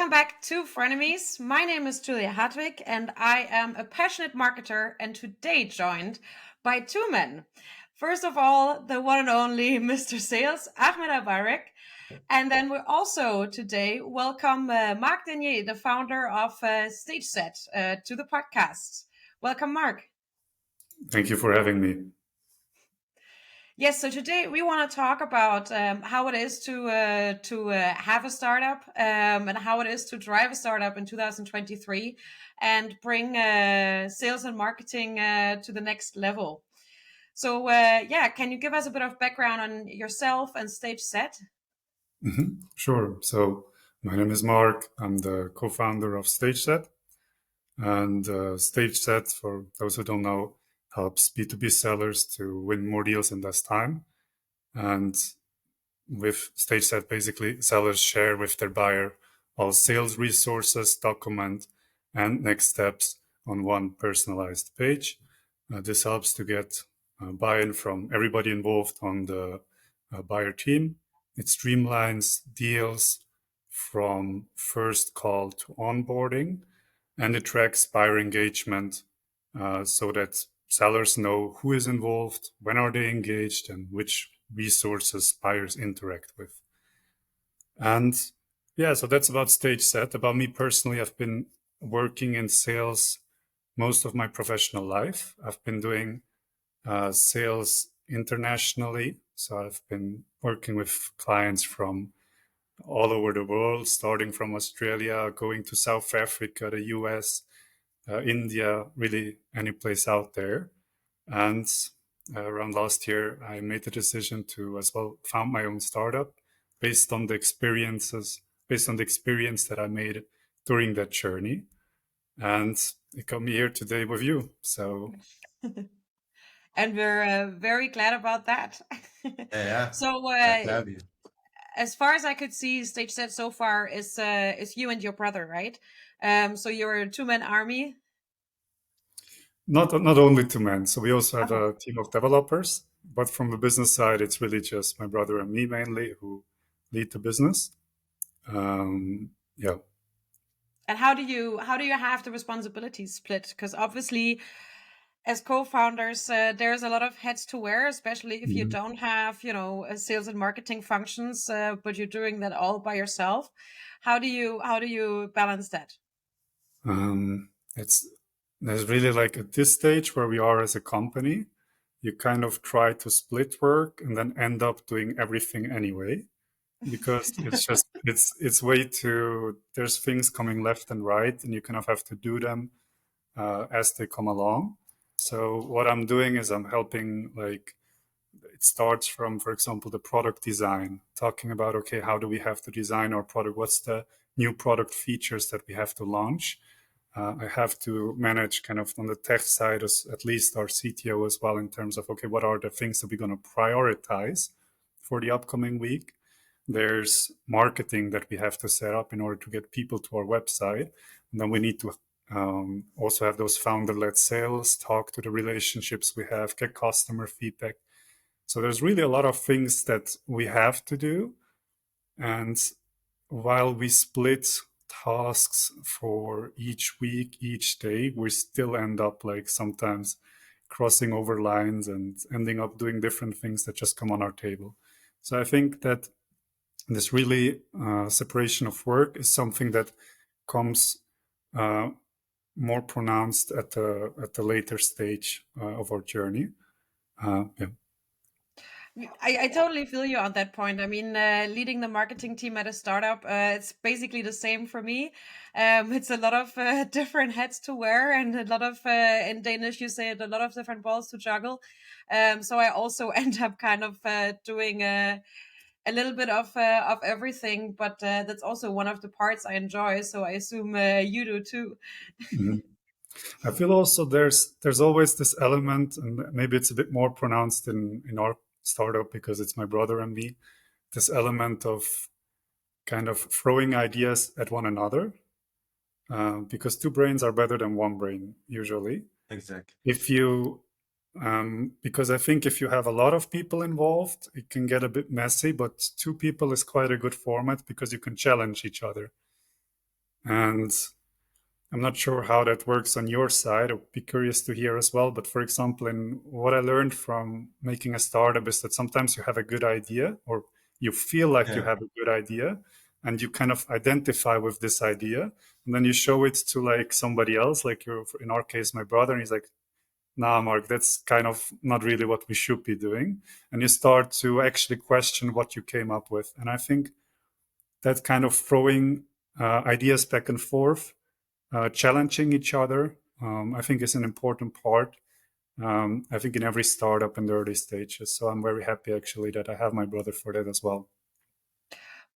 Welcome back to Frenemies. My name is Julia Hartwig and I am a passionate marketer and today joined by two men. First of all, the one and only Mr. Sales, Ahmet and And then we also today welcome Marc Denier, the founder of StageSet, to the podcast. Welcome, Marc. Thank you for having me. Yes, so today we want to talk about how it is to have a startup and how it is to drive a startup in 2023 and bring sales and marketing to the next level. So, can you give us a bit of background on yourself and StageSet? Sure. So my name is Mark. I'm the co-founder of StageSet. And StageSet, for those who don't know, helps B2B sellers to win more deals in less time. And with StageSet, basically, sellers share with their buyer all sales resources, document, and next steps on one personalized page. This helps to get buy-in from everybody involved on the buyer team. It streamlines deals from first call to onboarding, and it tracks buyer engagement so that sellers know who is involved, when are they engaged, and which resources buyers interact with. And yeah, so that's about StageSet. About me personally, I've been working in sales most of my professional life. I've been doing sales internationally. So I've been working with clients from all over the world, starting from Australia, going to South Africa, the US, India, really any place out there. And around last year, I made the decision to as well found my own startup based on the experience that I made during that journey. And it got me here today with you. So And we're very glad about that. Yeah, So, glad to have you. as far as I could see, StageSet so far is you and your brother, right? So you're a two-man army. not only two men. So we also have a team of developers. But from the business side, it's really just my brother and me mainly who lead the business. Yeah. And how do you have the responsibilities split? Because obviously, as co-founders, there's a lot of hats to wear, especially if you don't have, sales and marketing functions, but you're doing that all by yourself. How do you balance that? There's really like at this stage where we are as a company, you kind of try to split work and then end up doing everything anyway, because it's way too, there's things coming left and right and you kind of have to do them as they come along. So what I'm doing is I'm helping, like, it starts from, for example, the product design, talking about, okay, how do we have to design our product? What's the new product features that we have to launch? I have to manage kind of on the tech side, as at least our CTO as well, in terms of, okay, what are the things that we're going to prioritize for the upcoming week? There's marketing that we have to set up in order to get people to our website. And then we need to also have those founder-led sales, talk to the relationships we have, get customer feedback. So there's really a lot of things that we have to do. And while we split tasks for each week, each day, we still end up like sometimes crossing over lines and ending up doing different things that just come on our table. So I think that this really separation of work is something that comes more pronounced at the later stage of our journey. Yeah. I totally feel you on that point. I mean, leading the marketing team at a startup, it's basically the same for me. It's a lot of different hats to wear and a lot of, in Danish, you say it, a lot of different balls to juggle. So I also end up kind of doing a little bit of everything, but that's also one of the parts I enjoy. So I assume you do too. Mhm. I feel also there's always this element, and maybe it's a bit more pronounced in our startup because it's my brother and me, this element of kind of throwing ideas at one another, because two brains are better than one brain usually. Exactly. If you because I think if you have a lot of people involved, it can get a bit messy, but two people is quite a good format because you can challenge each other. And I'm not sure how that works on your side. I'd be curious to hear as well. But for example, in what I learned from making a startup is that sometimes you have a good idea, or you feel like you Yeah. have a good idea, and you kind of identify with this idea, and then you show it to like somebody else, like in our case, my brother, and he's like, "Nah, Mark, that's kind of not really what we should be doing," and you start to actually question what you came up with. And I think that kind of throwing ideas back and forth, challenging each other, I think is an important part. I think in every startup in the early stages. So I'm very happy actually that I have my brother for that as well.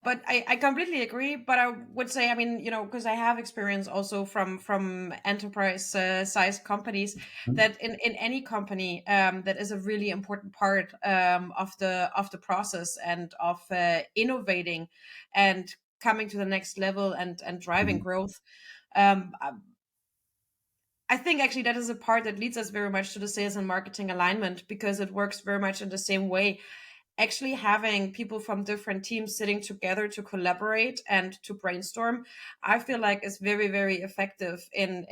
But I completely agree. But I would say, I mean, because I have experience also from enterprise sized companies, that in any company, that is a really important part of the process and of innovating and coming to the next level and driving Mhm. growth. I think actually that is a part that leads us very much to the sales and marketing alignment, because it works very much in the same way. Actually having people from different teams sitting together to collaborate and to brainstorm, I feel like is very, very effective in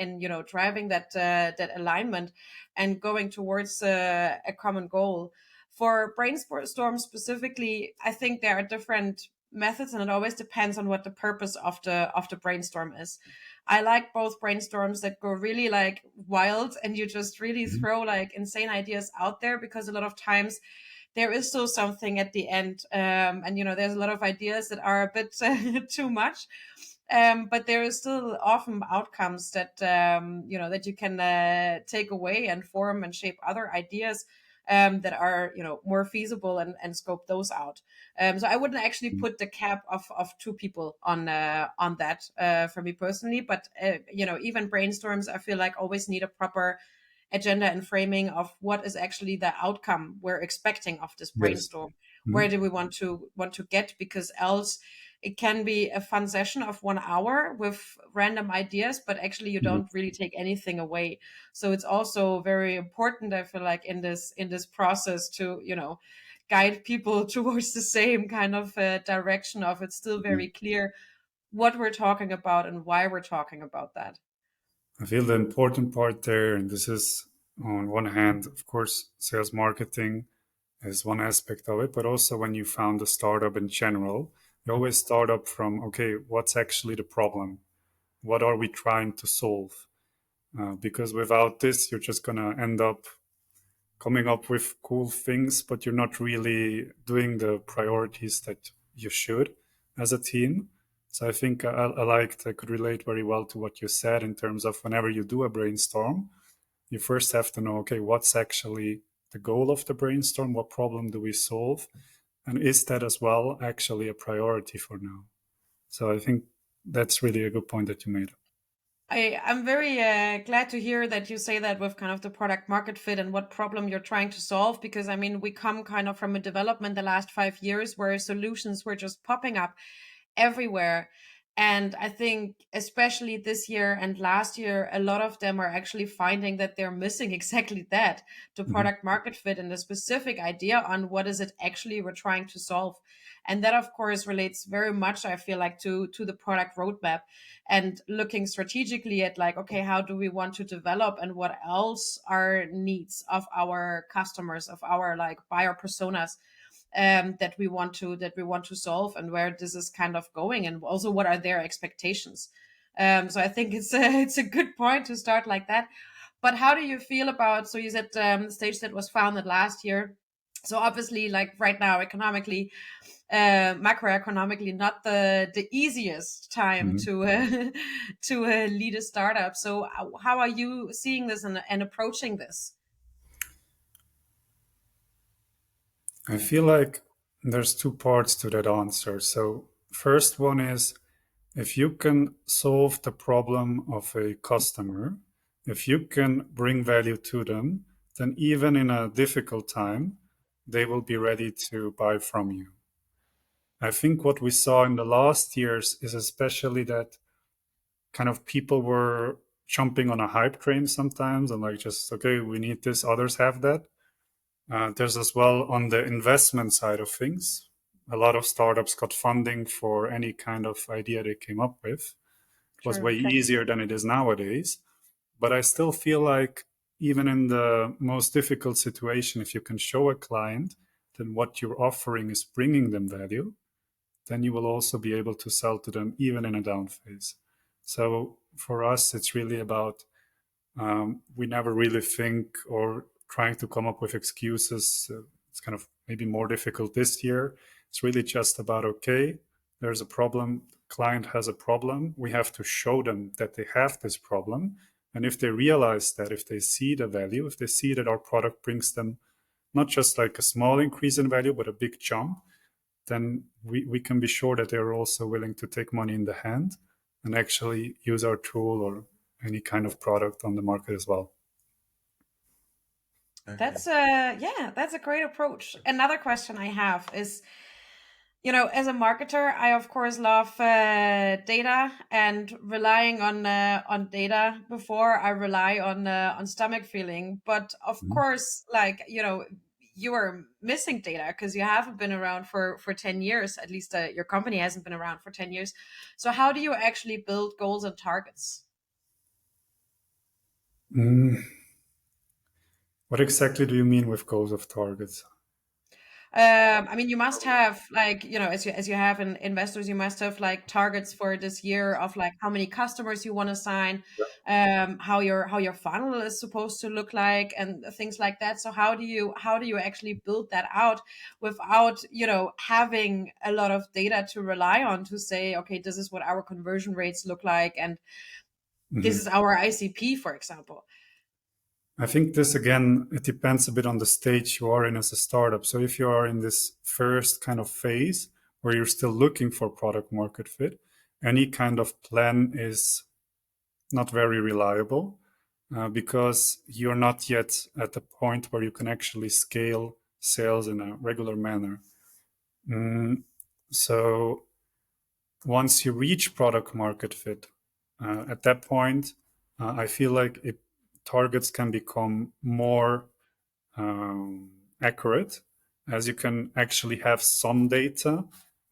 driving that alignment and going towards a common goal. For brainstorm specifically, I think there are different methods, and it always depends on what the purpose of the brainstorm is. I like both brainstorms that go really like wild and you just really Mhm. throw like insane ideas out there, because a lot of times there is still something at the end. And there's a lot of ideas that are a bit too much. But there is still often outcomes that that you can take away and form and shape other ideas that are more feasible, and scope those out. So I wouldn't actually put the cap of two people on that for me personally. But even brainstorms, I feel like always need a proper agenda and framing of what is actually the outcome we're expecting of this Yes. brainstorm. Where Mhm. do we want to get? Because else it can be a fun session of 1 hour with random ideas, but actually you Mhm. don't really take anything away. So it's also very important, I feel like, in this process to guide people towards the same kind of direction of it's still Mhm. very clear what we're talking about and why we're talking about that. I feel the important part there, and this is on one hand, of course, sales marketing is one aspect of it, but also when you found a startup in general, you always start up from, okay, what's actually the problem? What are we trying to solve? Because without this, you're just going to end up coming up with cool things, but you're not really doing the priorities that you should as a team. So I think I could relate very well to what you said in terms of whenever you do a brainstorm, you first have to know, okay, what's actually the goal of the brainstorm? What problem do we solve? And is that as well actually a priority for now? So I think that's really a good point that you made. I'm very glad to hear that you say that with kind of the product market fit and what problem you're trying to solve. Because I mean, we come kind of from a development the last 5 years where solutions were just popping up everywhere. And I think, especially this year and last year, a lot of them are actually finding that they're missing exactly that, the Mhm. product market fit and the specific idea on what is it actually we're trying to solve. And that, of course, relates very much, I feel like, to the product roadmap and looking strategically at like, okay, how do we want to develop and what else are needs of our customers, of our like buyer personas, that we want to solve, and where this is kind of going, and also what are their expectations. So I think it's a good point to start like that. But how do you feel about, so you said StageSet was founded last year, so obviously like right now economically, macroeconomically, not the easiest time Mhm. to to lead a startup. So how are you seeing this and approaching this? I feel like there's two parts to that answer. So, first one is if you can solve the problem of a customer, if you can bring value to them, then even in a difficult time, they will be ready to buy from you. I think what we saw in the last years is especially that kind of people were jumping on a hype train sometimes and like just, okay, we need this, others have that. There's as well on the investment side of things. A lot of startups got funding for any kind of idea they came up with. It was True. way easier than it is nowadays. But I still feel like even in the most difficult situation, if you can show a client that what you're offering is bringing them value, then you will also be able to sell to them even in a down phase. So for us, it's really about we never really think or trying to come up with excuses. It's kind of maybe more difficult this year. It's really just about, okay, there's a problem, client has a problem. We have to show them that they have this problem. And if they realize that, if they see the value, if they see that our product brings them not just like a small increase in value, but a big jump, then we can be sure that they're also willing to take money in the hand and actually use our tool or any kind of product on the market as well. That's that's a great approach. Another question I have is, as a marketer, I of course love data and relying on data before I rely on stomach feeling. But of Mhm. course, like you are missing data because you haven't been around for 10 years. At least your company hasn't been around for 10 years. So how do you actually build goals and targets? Mm. What exactly do you mean with goals of targets? I mean, you must have like, as you have in investors, you must have like targets for this year of like how many customers you want to sign, how your funnel is supposed to look like, and things like that. So how do you actually build that out without having a lot of data to rely on to say, okay, this is what our conversion rates look like, and this Mhm. is our ICP, for example. I think this again, it depends a bit on the stage you are in as a startup. So if you are in this first kind of phase where you're still looking for product market fit, any kind of plan is not very reliable because you're not yet at the point where you can actually scale sales in a regular manner. Mm, so once you reach product market fit, at that point, I feel like targets can become more accurate as you can actually have some data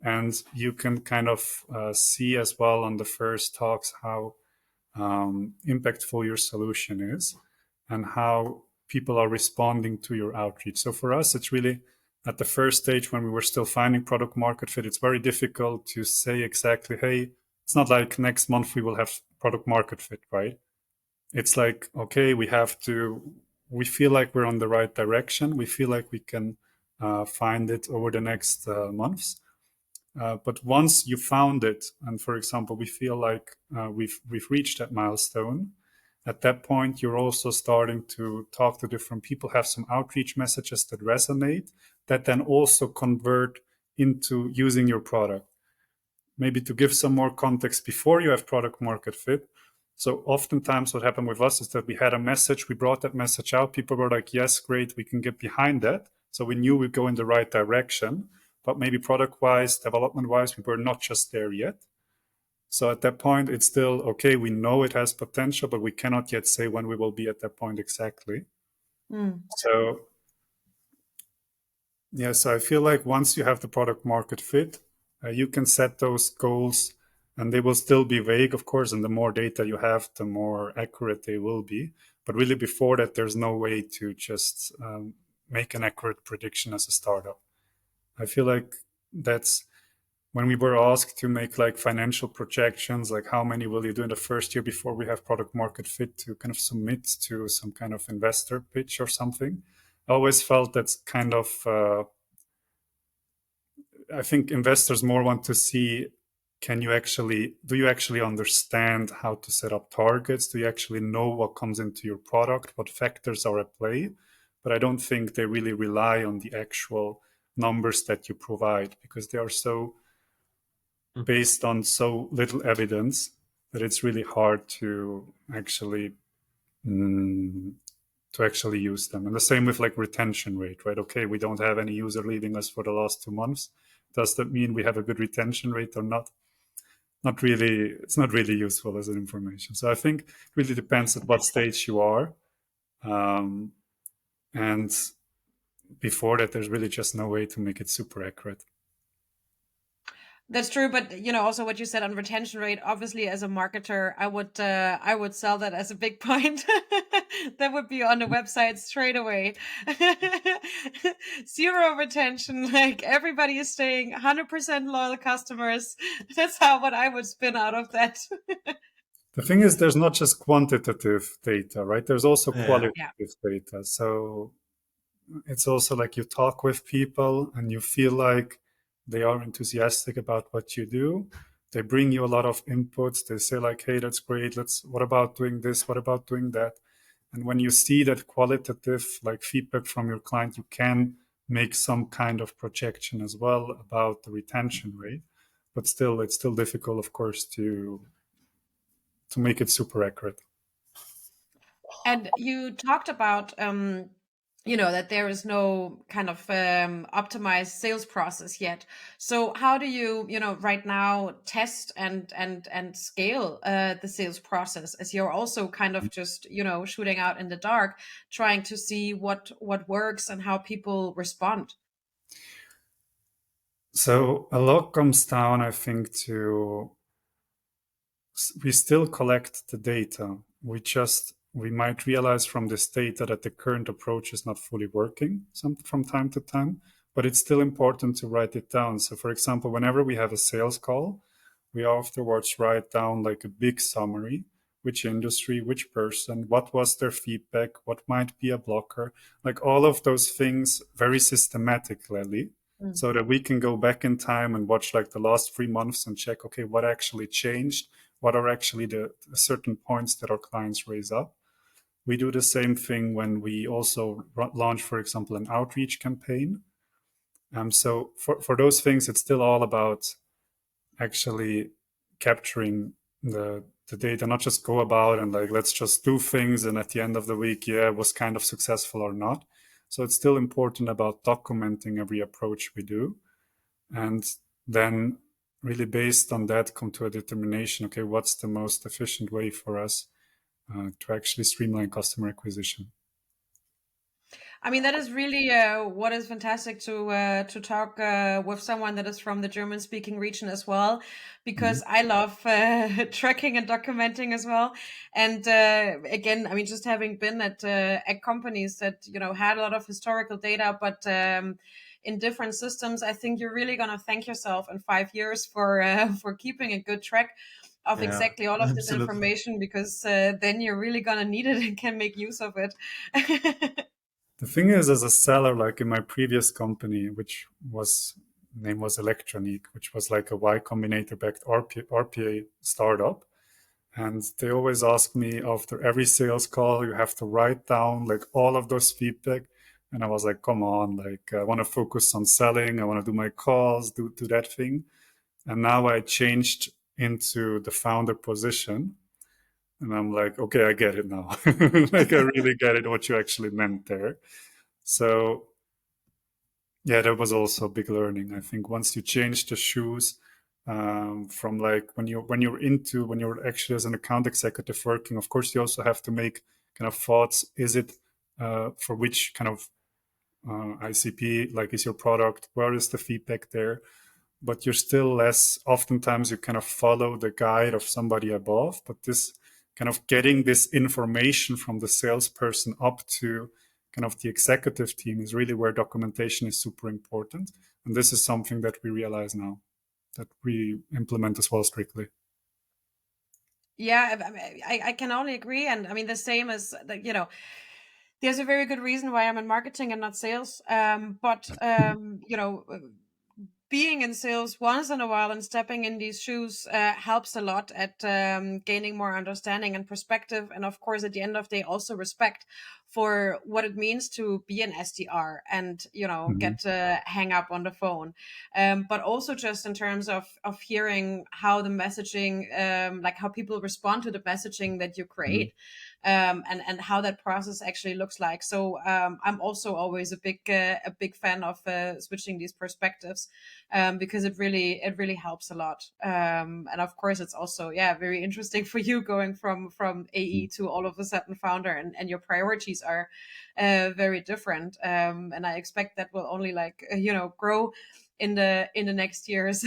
and you can kind of see as well on the first talks how impactful your solution is and how people are responding to your outreach. So for us, it's really at the first stage when we were still finding product market fit, it's very difficult to say exactly, hey, it's not like next month we will have product market fit, right? It's like, okay, we feel like we're on the right direction. We feel like we can find it over the next months. But once you found it, and for example, we feel like we've reached that milestone. At that point, you're also starting to talk to different people, have some outreach messages that resonate, that then also convert into using your product. Maybe to give some more context before you have product market fit. So oftentimes what happened with us is that we had a message, we brought that message out, people were like, yes, great, we can get behind that. So we knew we'd go in the right direction, but maybe product wise, development wise, we were not just there yet. So at that point, it's still okay. We know it has potential, but we cannot yet say when we will be at that point exactly. Mm. So yes, I feel like once you have the product market fit, you can set those goals and they will still be vague, of course. And the more data you have, the more accurate they will be. But really, before that, there's no way to just make an accurate prediction as a startup. I feel like that's when we were asked to make like financial projections, like how many will you do in the first year before we have product market fit to kind of submit to some kind of investor pitch or something. I always felt that's kind of I think investors more want to see, do you actually understand how to set up targets? Do you actually know what comes into your product? What factors are at play? But I don't think they really rely on the actual numbers that you provide because they are so based on so little evidence that it's really hard mm, to actually use them. And the same with like retention rate, right? Okay, we don't have any user leaving us for the last 2 months. Does that mean we have a good retention rate or not? Not really. It's not really useful as an information. So I think it really depends at what stage you are. Um, and before that, there's really just no way to make it super accurate. That's true, but also what you said on retention rate. Obviously, as a marketer, I would sell that as a big point. That would be on the website straight away. Zero retention, like everybody is staying, 100% loyal customers. That's how what I would spin out of that. The thing is, there's not just quantitative data, right? There's also Yeah. Yeah. qualitative data. So it's also like you talk with people and you feel like they are enthusiastic about what you do. They bring you a lot of inputs. They say like, hey, that's great. What about doing this? What about doing that? And when you see that qualitative like feedback from your client, you can make some kind of projection as well about the retention rate. But still, it's still difficult, of course, to make it super accurate. And you talked about that there is no kind of optimized sales process yet. So how do you right now test and scale the sales process, as you're also kind of just shooting out in the dark, trying to see what works and how people respond? So a lot comes down, I think, to we still collect the data. We might realize from this data that the current approach is not fully working from time to time, but it's still important to write it down. So for example, whenever we have a sales call, we afterwards write down like a big summary, which industry, which person, what was their feedback, what might be a blocker, like all of those things very systematically, so that we can go back in time and watch like the last 3 months and check, okay, what actually changed, what are actually the certain points that our clients raise up. We do the same thing when we also launch, for example, an outreach campaign. So for those things, it's still all about actually capturing the data, not just go about and like, let's just do things. And at the end of the week, yeah, it was kind of successful or not. So it's still important about documenting every approach we do. And then really based on that, come to a determination, okay, what's the most efficient way for us to actually streamline customer acquisition? I mean, that is really what is fantastic to talk with someone that is from the German-speaking region as well, because I love tracking and documenting as well. And again, I mean, just having been at companies that had a lot of historical data, but in different systems, I think you're really gonna thank yourself in 5 years for keeping a good track of Yeah, exactly all of this absolutely. information, because then you're really gonna need it and can make use of it. The thing is, as a seller, like in my previous company, which was name was Electronic, which was like a Y Combinator backed RPA startup. And they always ask me after every sales call, you have to write down like all of those feedback. And I was like, come on, like I want to focus on selling. I want to do my calls, do that thing. And now I changed into the founder position. And I'm like, okay, I get it now. Like, I really get it, what you actually meant there. So, yeah, that was also a big learning. I think once you change the shoes from like when you're actually as an account executive working, of course, you also have to make kind of thoughts. Is it for which kind of ICP, like is your product? Where is the feedback there? But you're still less, oftentimes you kind of follow the guide of somebody above, but this kind of getting this information from the salesperson up to kind of the executive team is really where documentation is super important. And this is something that we realize now that we implement as well strictly. Yeah, I can only agree. And I mean, the same as, there's a very good reason why I'm in marketing and not sales. But being in sales once in a while and stepping in these shoes helps a lot at gaining more understanding and perspective. And of course, at the end of the day, also respect for what it means to be an SDR and, Mm-hmm. get to hang up on the phone. But also just in terms of hearing how the messaging, like how people respond to the messaging that you Mm-hmm. create. And how that process actually looks like. So I'm also always a big fan of switching these perspectives, because it really helps a lot. And of course, it's also very interesting for you going from AE to all of a sudden founder, and your priorities are very different. And I expect that will only grow in the next years.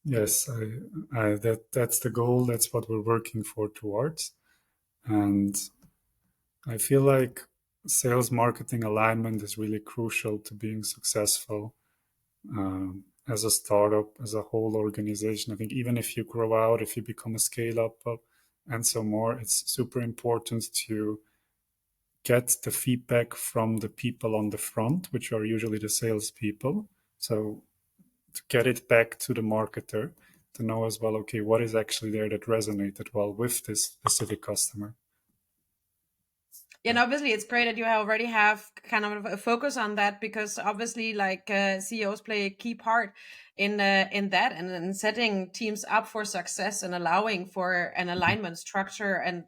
Yes, that's the goal. That's what we're working for towards. And I feel like sales marketing alignment is really crucial to being successful as a startup, as a whole organization. I think even if you grow out, if you become a scale up, and so more, it's super important to get the feedback from the people on the front, which are usually the salespeople. So to get it back to the marketer to know as well, okay, what is actually there that resonated well with this specific customer. And obviously it's great that you already have kind of a focus on that, because obviously like CEOs play a key part in that, and in setting teams up for success and allowing for an alignment structure, and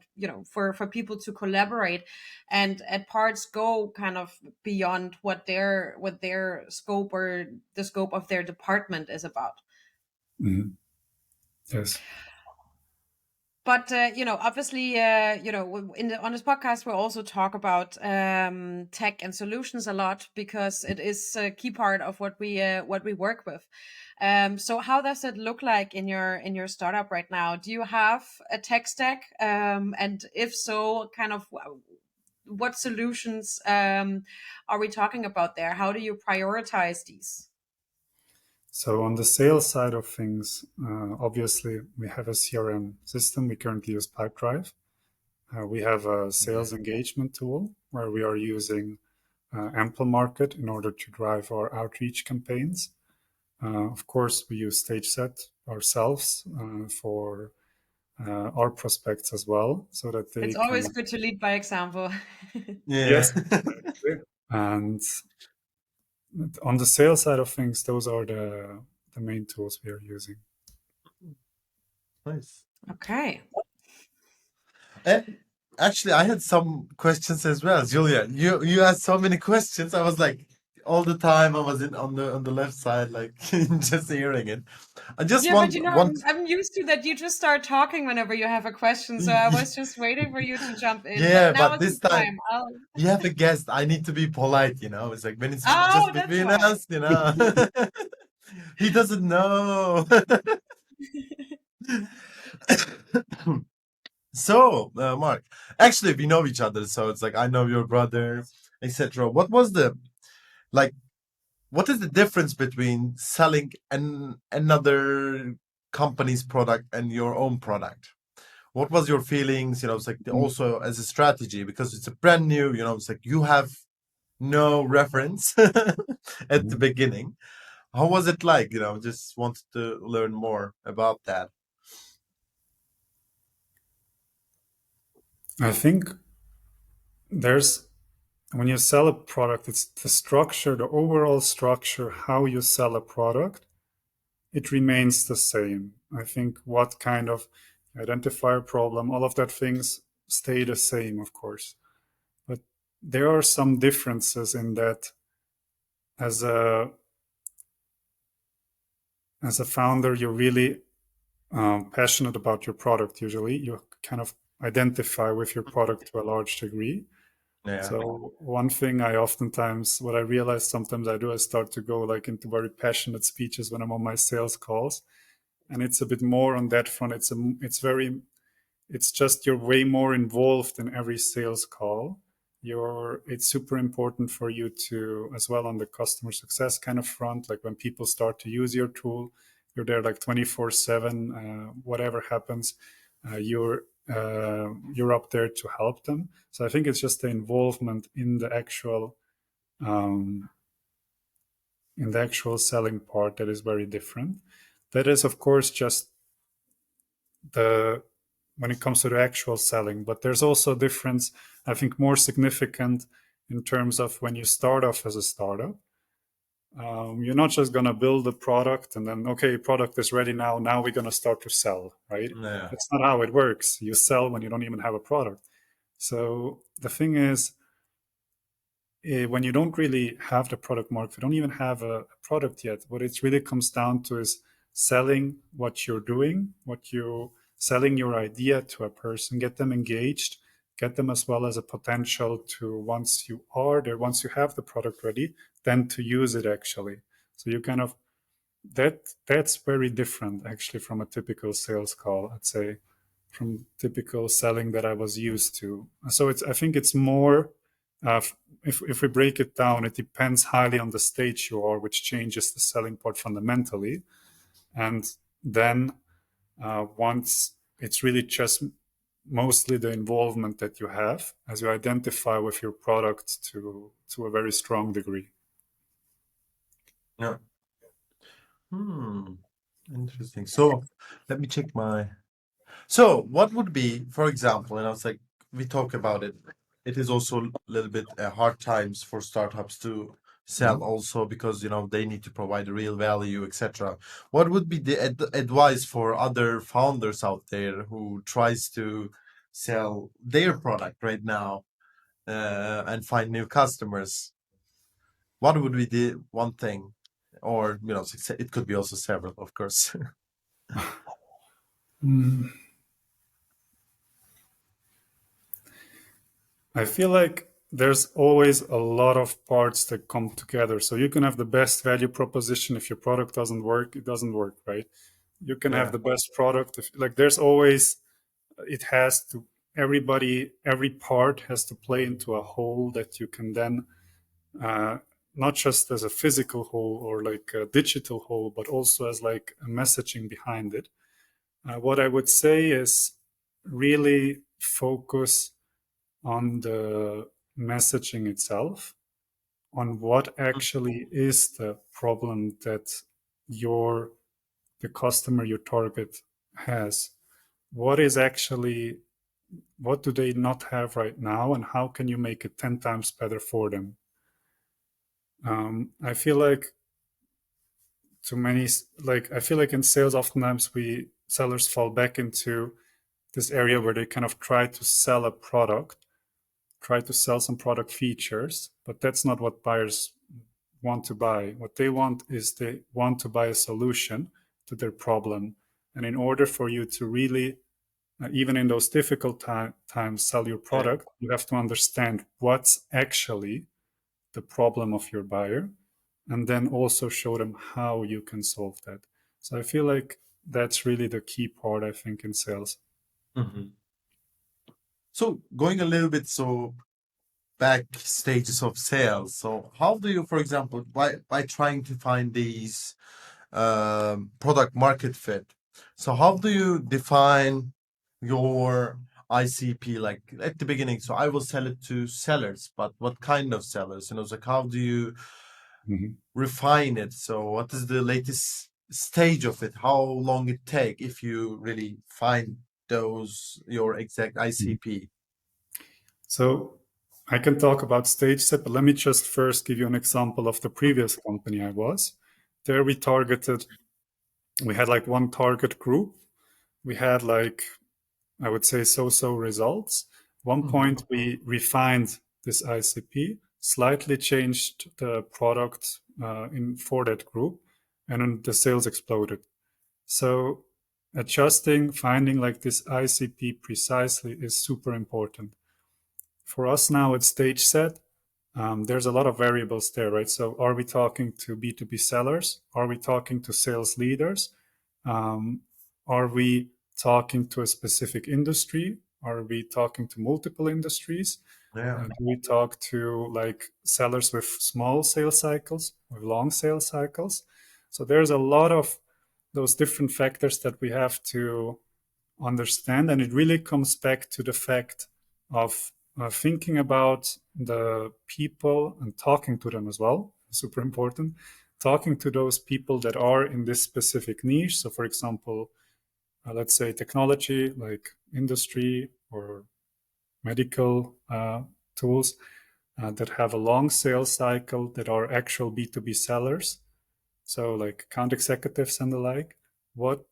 for people to collaborate and at parts go kind of beyond what their scope or the scope of their department is about. Mhm. Yes. But obviously, on this podcast, we'll also talk about tech and solutions a lot, because it is a key part of what we work with. So, how does it look like in your startup right now? Do you have a tech stack? And if so, kind of what solutions are we talking about there? How do you prioritize these? So on the sales side of things, obviously we have a CRM system. We currently use Pipedrive. We have a sales engagement tool where we are using Ample Market in order to drive our outreach campaigns. Of course, we use StageSet ourselves for our prospects as well, so that they It's can. always good to lead by example. Yeah. Yes, and on the sales side of things, those are the main tools we are using. Nice. Okay. And actually, I had some questions as well, Julia. You had so many questions. I was like, all the time I was in on the left side, like just hearing it. I just Yeah, but want. I'm used to that you just start talking whenever you have a question, so I was just waiting for you to jump in. But Yeah, now but is this the time time. I'll... you have a guest. I need to be polite, It's like when it's Oh, just that's between why. us. He doesn't know. So, Mark, actually, we know each other, so it's like I know your brother, etc. Like? What is the difference between selling another company's product and your own product? What was your feelings? It's like also as a strategy because it's a brand new. It's like you have no reference at the beginning. How was it like? Just wanted to learn more about that. I think there's when you sell a product, it's the structure, the overall structure, how you sell a product, it remains the same. I think what kind of identify a problem, all of that things stay the same, of course. But there are some differences in that as a founder, you're really passionate about your product. Usually, you kind of identify with your product to a large degree. Yeah. So one thing what I realize sometimes I do, I start to go like into very passionate speeches when I'm on my sales calls, and it's a bit more on that front. It's just you're way more involved in every sales call. It's super important for you to, as well on the customer success kind of front, like when people start to use your tool, you're there like 24/7, whatever happens, you're up there to help them. So I think it's just the involvement um, in the actual selling part that is very different. That is, of course, just the when it comes to the actual selling. But there's also a difference, I think, more significant in terms of when you start off as a startup. You're not just going to build a product and then, okay, product is ready now. Now we're going to start to sell, right? Yeah. That's not how it works. You sell when you don't even have a product. So the thing is, when you don't really have the product market, you don't even have a product yet. What it really comes down to is selling what you're doing, selling your idea to a person, get them engaged, get them as well as a potential to once you have the product ready, then to use it actually. So you kind of that's very different actually from a typical sales call, I'd say, from typical selling that I was used to. So I think it's more, if we break it down, it depends highly on the stage you are, which changes the selling part fundamentally. And then once it's really just mostly the involvement that you have as you identify with your product to a very strong degree. Yeah. Interesting. So let me check my. So what would be, for example, and I was like, we talk about it. It is also a little bit hard times for startups to sell also because they need to provide real value, etc. What would be the advice for other founders out there who tries to sell their product right now and find new customers? What would be the one thing, or it could be also several, of course. I feel like there's always a lot of parts that come together. So you can have the best value proposition. If your product doesn't work, it doesn't work, right? You can have Yeah. the best product. Like there's always, it has to, every part has to play into a whole that you can then, not just as a physical whole or like a digital whole, but also as like a messaging behind it. What I would say is really focus on the messaging itself, on what actually is the problem that the customer you target has. What is actually, what do they not have right now, and how can you make it 10 times better for them? I feel like I feel like in sales, oftentimes sellers fall back into this area where they kind of try to sell a product, try to sell some product features, but that's not what buyers want to buy. What they want is they want to buy a solution to their problem. And in order for you to really, even in those difficult times, sell your product, you have to understand what's actually the problem of your buyer, and then also show them how you can solve that. So I feel like that's really the key part, I think, in sales. Mhm. So going a little bit back stages of sales. So how do you, for example, by trying to find these product market fit? So how do you define your ICP like at the beginning? So I will sell it to sellers, but what kind of sellers? It's like how do you refine it? So what is the latest stage of it? How long it take if you really find your exact ICP? So I can talk about StageSet, but let me just first give you an example of the previous company I was. There we had like one target group. We had like, I would say so-so results. One point we refined this ICP, slightly changed the product for that group, and then the sales exploded. So adjusting, finding like this ICP precisely is super important. For us now at StageSet, there's a lot of variables there, right? So are we talking to B2B sellers? Are we talking to sales leaders? Are we talking to a specific industry? Are we talking to multiple industries? Yeah. Do we talk to like sellers with small sales cycles, with long sales cycles? So there's a lot of those different factors that we have to understand, and it really comes back to the fact of thinking about the people and talking to them as well. Super important. Talking to those people that are in this specific niche. So, for example, let's say technology, like industry or medical tools that have a long sales cycle, that are actual B2B sellers. So, like account executives and the like.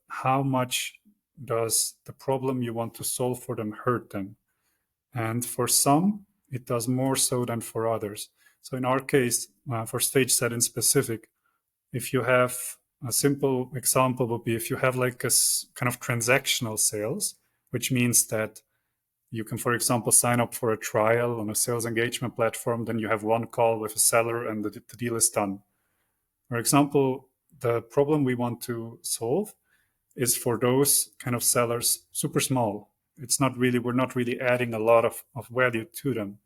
How much does the problem you want to solve for them hurt them? And for some, it does more so than for others. So in our case, for StageSet in specific, if you have a simple example would be if you have like a kind of transactional sales, which means that you can, for example, sign up for a trial on a sales engagement platform, then you have one call with a seller and the deal is done. For example, the problem we want to solve is for those kind of sellers super small. It's not really, we're not really adding a lot of value to them.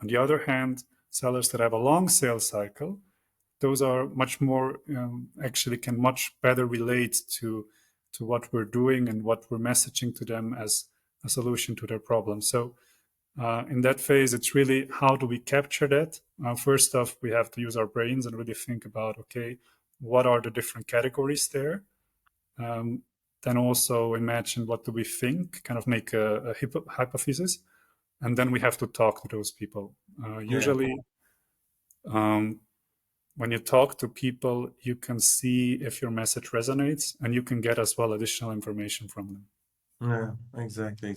On the other hand, sellers that have a long sales cycle, those are much more, actually can much better relate to what we're doing and what we're messaging to them as a solution to their problem. So in that phase, it's really how do we capture that? First off, we have to use our brains and really think about, okay, what are the different categories there? Then also imagine what do we think, kind of make a hypothesis, and then we have to talk to those people. Usually, when you talk to people, you can see if your message resonates, and you can get as well additional information from them. Yeah, exactly.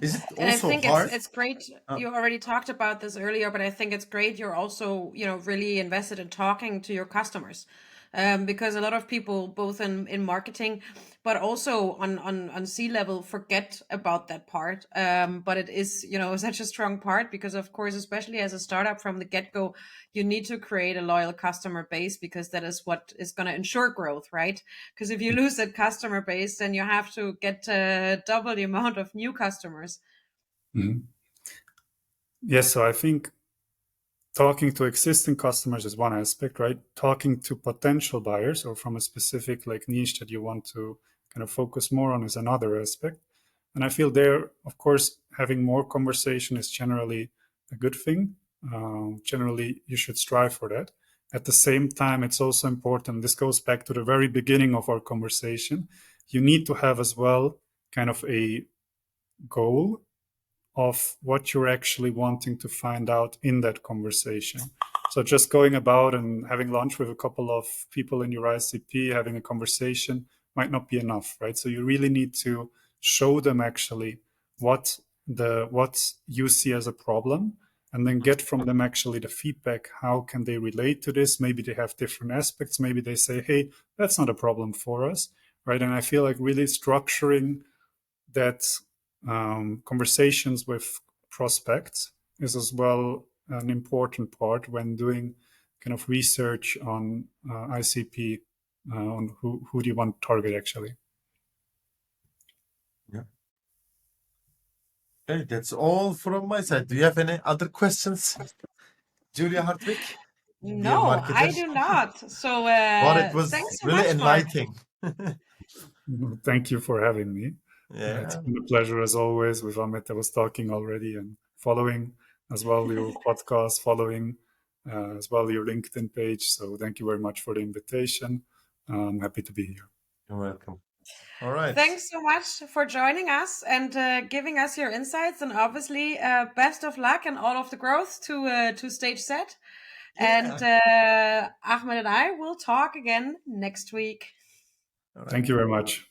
Is it And I also think hard? it's great. You already talked about this earlier, but I think it's great you're also, really invested in talking to your customers. Because a lot of people, both in marketing, but also on C-level, forget about that part. But it is, such a strong part because, of course, especially as a startup from the get-go, you need to create a loyal customer base because that is what is going to ensure growth, right? Because if you lose that customer base, then you have to get double the amount of new customers. Mm-hmm. Yes, so I think talking to existing customers is one aspect, right? Talking to potential buyers or from a specific like niche that you want to kind of focus more on is another aspect. And I feel there, of course, having more conversation is generally a good thing. Generally, you should strive for that. At the same time, it's also important. This goes back to the very beginning of our conversation. You need to have as well kind of a goal of what you're actually wanting to find out in that conversation. So just going about and having lunch with a couple of people in your ICP, having a conversation might not be enough, right? So you really need to show them actually what you see as a problem, and then get from them actually the feedback. How can they relate to this? Maybe they have different aspects. Maybe they say, hey, that's not a problem for us, right? And I feel like really structuring that conversations with prospects is as well an important part when doing kind of research on ICP, on who do you want to target actually. Yeah. Okay, that's all from my side. Do you have any other questions, Julia Hartwig? Dear No, marketer? I do not. So Well, it was thanks so really much, Marc. enlightening. Thank you for having me. Yeah. It's been a pleasure as always. With Ahmet, I was talking already and following as well your podcast, following as well your LinkedIn page. So thank you very much for the invitation. I'm happy to be here. You're welcome. All right. Thanks so much for joining us and giving us your insights. And obviously, best of luck and all of the growth to StageSet. Yeah. And Ahmed and I will talk again next week. All right. Thank you very much.